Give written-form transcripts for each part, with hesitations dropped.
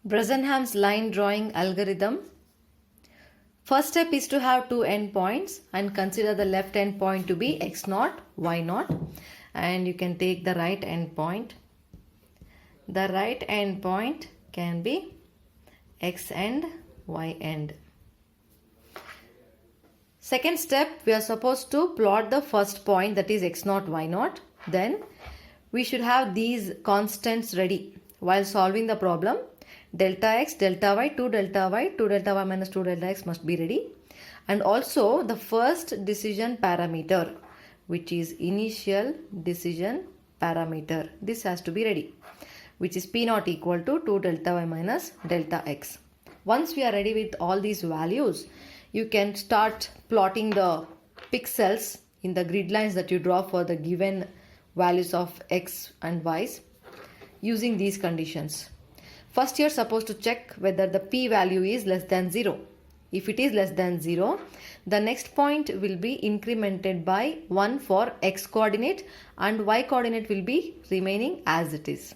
Bresenham's line drawing algorithm. First step is to have two endpoints and consider the left endpoint to be x0, y0, and you can take the right endpoint. The right endpoint can be x end, y end. Second step, we are supposed to plot the first point, that is x0, y0. Then we should have these constants ready while solving the problem. Delta x, delta y, 2 delta y, 2 delta y minus 2 delta x must be ready. And also the first decision parameter, which is initial decision parameter. This has to be ready, which is p naught equal to 2 delta y minus delta x. Once we are ready with all these values, you can start plotting the pixels in the grid lines that you draw for the given values of x and y's using these conditions. First, you are supposed to check whether the p value is less than 0. If it is less than 0, the next point will be incremented by 1 for x coordinate and y coordinate will be remaining as it is.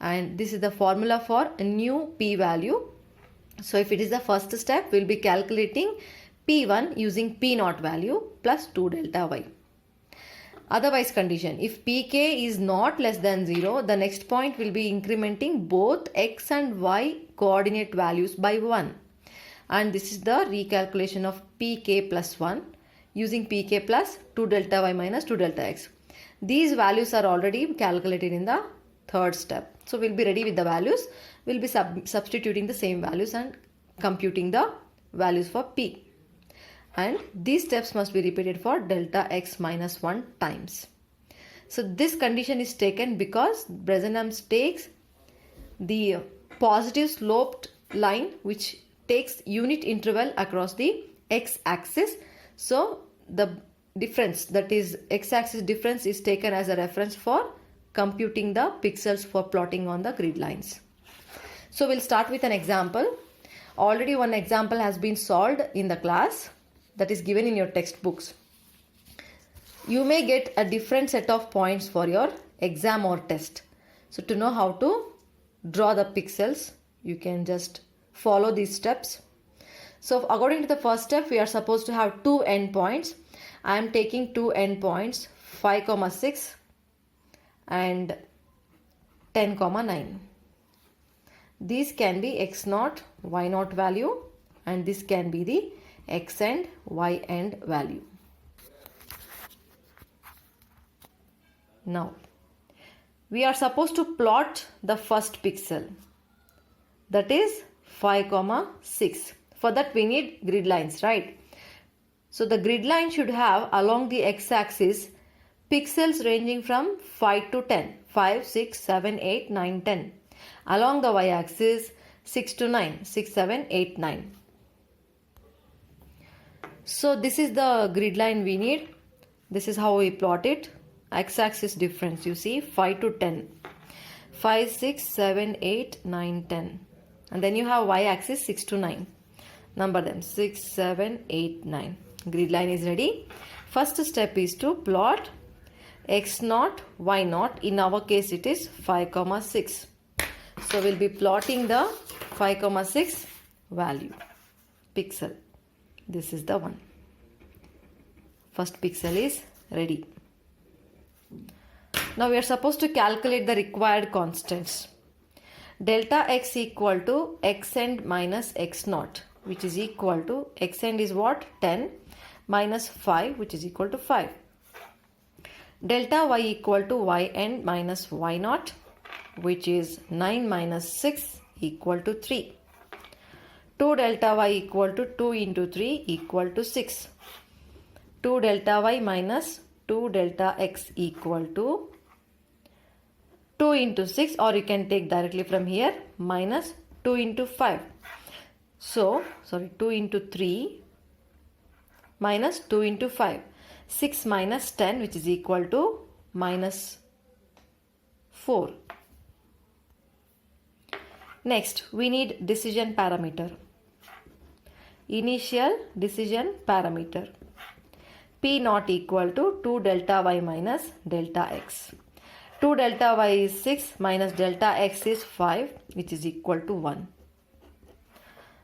And this is the formula for a new p value. So if it is the first step, we will be calculating p1 using p naught value plus 2 delta y. Otherwise condition, if pk is not less than 0, the next point will be incrementing both x and y coordinate values by 1. And this is the recalculation of pk plus 1 using pk plus 2 delta y minus 2 delta x. These values are already calculated in the third step. So we'll be ready with the values. We'll be substituting the same values and computing the values for p. And these steps must be repeated for delta x minus 1 times. So this condition is taken because Bresenham takes the positive sloped line which takes unit interval across the x-axis. So the difference, that is x-axis difference, is taken as a reference for computing the pixels for plotting on the grid lines. So we'll start with an example. Already one example has been solved in the class that is given in your textbooks. You may get a different set of points for your exam or test. So to know how to draw the pixels, you can just follow these steps. So according to the first step, we are supposed to have two endpoints. I am taking two endpoints, 5, 6 and 10, 9. These can be x0, y0 value, and this can be the x and y end value. Now, we are supposed to plot the first pixel, that is 5, 6. For that we need grid lines, right? So the grid line should have along the x-axis pixels ranging from 5 to 10, 5, 6, 7, 8, 9, 10. Along the y-axis 6 to 9, 6, 7, 8, 9. So this is the grid line we need. This is how we plot it. X-axis difference, you see, 5 to 10. 5, 6, 7, 8, 9, 10. And then you have y-axis 6 to 9. Number them, 6, 7, 8, 9. Grid line is ready. First step is to plot x0, y0. In our case it is 5, 6. So we'll be plotting the 5, 6 value, pixel. This is the one. First pixel is ready. Now we are supposed to calculate the required constants. Delta x equal to x end minus x0, which is equal to x end is what? 10 minus 5, which is equal to 5. Delta y equal to y end minus y0, which is 9 minus 6 equal to 3. 2 delta y equal to 2 into 3 equal to 6. 2 delta y minus 2 delta x equal to 2 into 6, or you can take directly from here, minus 2 into 5. So, 2 into 3 minus 2 into 5. 6 minus 10, which is equal to minus 4. Next, we need decision parameter. Initial decision parameter. P naught equal to 2 delta y minus delta x. 2 delta y is 6 minus delta x is 5, which is equal to 1.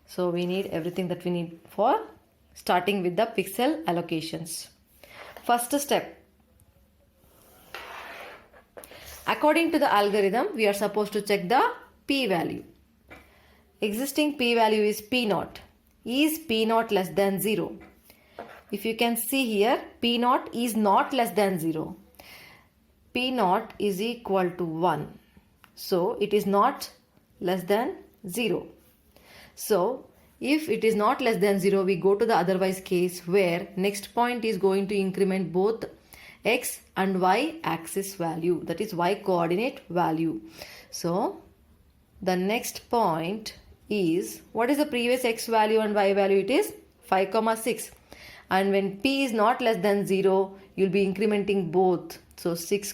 So we need everything that we need for starting with the pixel allocations. First step. According to the algorithm, we are supposed to check the p-value. Existing p-value is p0. Is p0 less than 0? If you can see here, p0 is not less than 0. p0 is equal to 1. So it is not less than 0. So if it is not less than 0, we go to the otherwise case where next point is going to increment both x and y axis value, that is y coordinate value. So the next point is, what is the previous x value and y value? It is 5, 6. And when p is not less than 0, you'll be incrementing both. So 6,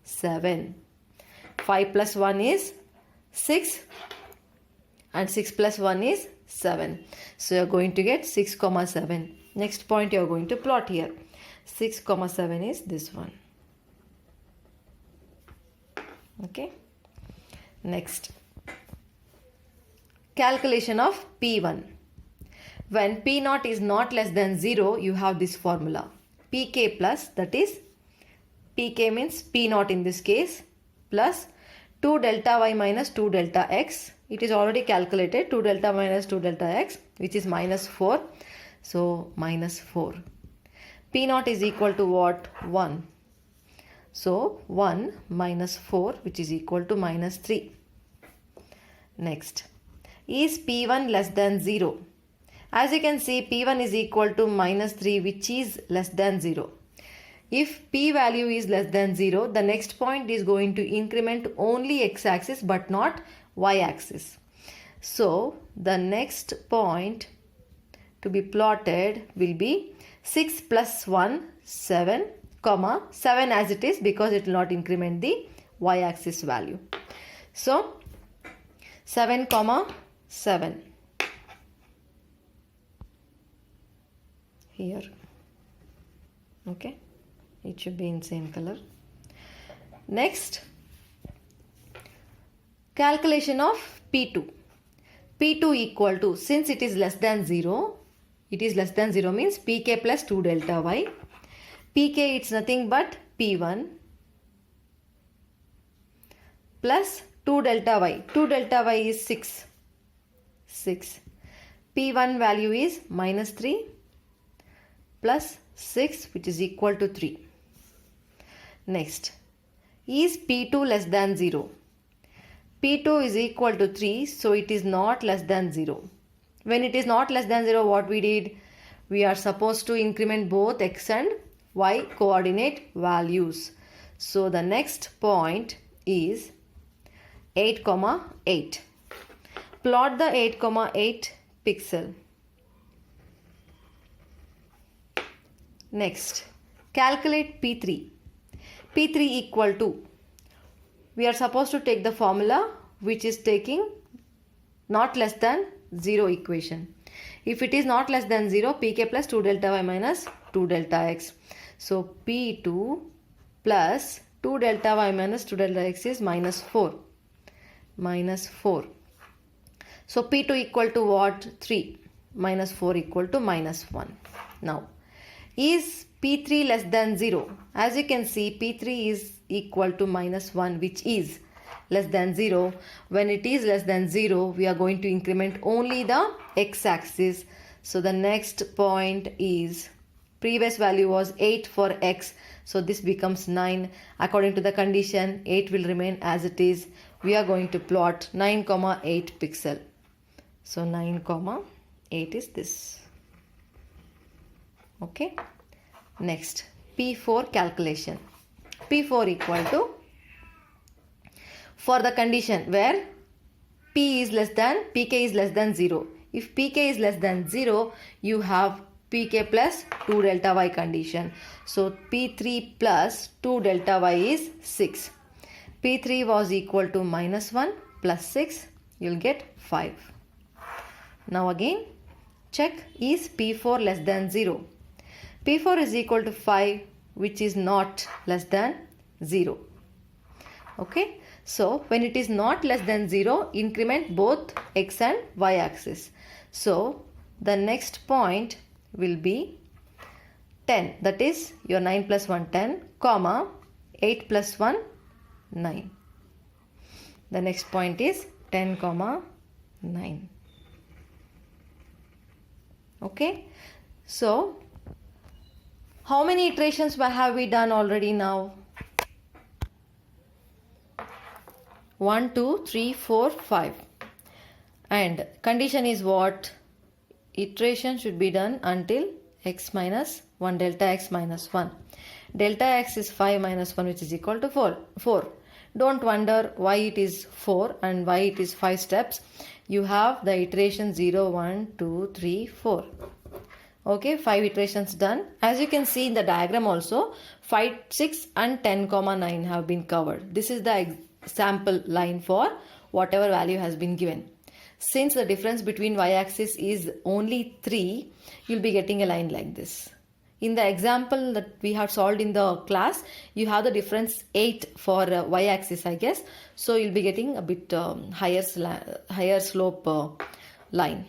7. 5 plus 1 is 6 and 6 plus 1 is 7. So you're going to get 6, 7. Next point you're going to plot here. 6, 7 is this one. Okay. Next. Calculation of P1. When P0 is not less than 0, you have this formula. Pk plus, that is, Pk means P0 in this case, plus 2 delta y minus 2 delta x. It is already calculated, 2 delta minus 2 delta x, which is minus 4. So minus 4. P0 is equal to what? 1. So 1 minus 4, which is equal to minus 3. Next. Is P1 less than 0? As you can see, P1 is equal to minus 3, which is less than 0. If P value is less than 0, the next point is going to increment only x-axis but not y-axis. So the next point to be plotted will be 6 plus 1, 7, 7 as it is, because it will not increment the y-axis value. So 7, 7. Here. Okay. It should be in same color. Next. Calculation of P2. P2 equal to, since it is less than 0, it is less than 0 means Pk plus 2 delta y. Pk, it's nothing but P1 plus 2 delta y. 2 delta y is 6. 6. P1 value is minus 3 plus 6, which is equal to 3. Next. Is P2 less than 0? P2 is equal to 3, so it is not less than 0. When it is not less than 0, what we did? We are supposed to increment both x and y coordinate values. So the next point is 8, 8. Plot the 8, 8 pixel. Next, calculate P3. P3 equal to, we are supposed to take the formula which is taking not less than 0 equation. If it is not less than 0, Pk plus 2 delta y minus 2 delta x. So P2 plus 2 delta y minus 2 delta x is minus 4. Minus 4. So P2 equal to what? 3. Minus 4 equal to minus 1. Now, is P3 less than 0? As you can see, P3 is equal to minus 1, which is less than 0. When it is less than 0, we are going to increment only the x-axis. So the next point is, previous value was 8 for x. So this becomes 9. According to the condition, 8 will remain as it is. We are going to plot 9, 8 pixel. So 9, 8 is this. Okay. Next, P4 calculation. P4 equal to, for the condition where P is less than, Pk is less than 0. If Pk is less than 0, you have Pk plus 2 delta y condition. So P3 plus 2 delta y is 6. P3 was equal to minus 1 plus 6. You'll get 5. Now again, check is P4 less than 0. P4 is equal to 5, which is not less than 0. Okay, so when it is not less than 0, increment both x and y axis. So the next point will be 10, that is your 9 plus 1 10, comma 8 plus 1 9. The next point is 10 comma 9. Okay, so how many iterations have we done already now? 1 2 3 4 5, and condition is what? Iteration should be done until x minus 1, delta x minus 1. Delta x is 5 minus 1, which is equal to 4. Don't wonder why it is 4 and why it is 5 steps. You have the iteration 0 1 2 3 4. Okay, 5 iterations done. As you can see in the diagram also, 5 6 and 10 comma 9 have been covered. This is the sample line for whatever value has been given. Since the difference between y-axis is only 3, you'll be getting a line like this. In the example that we have solved in the class, you have the difference 8 for y-axis, I guess. So you'll be getting a bit higher slope line.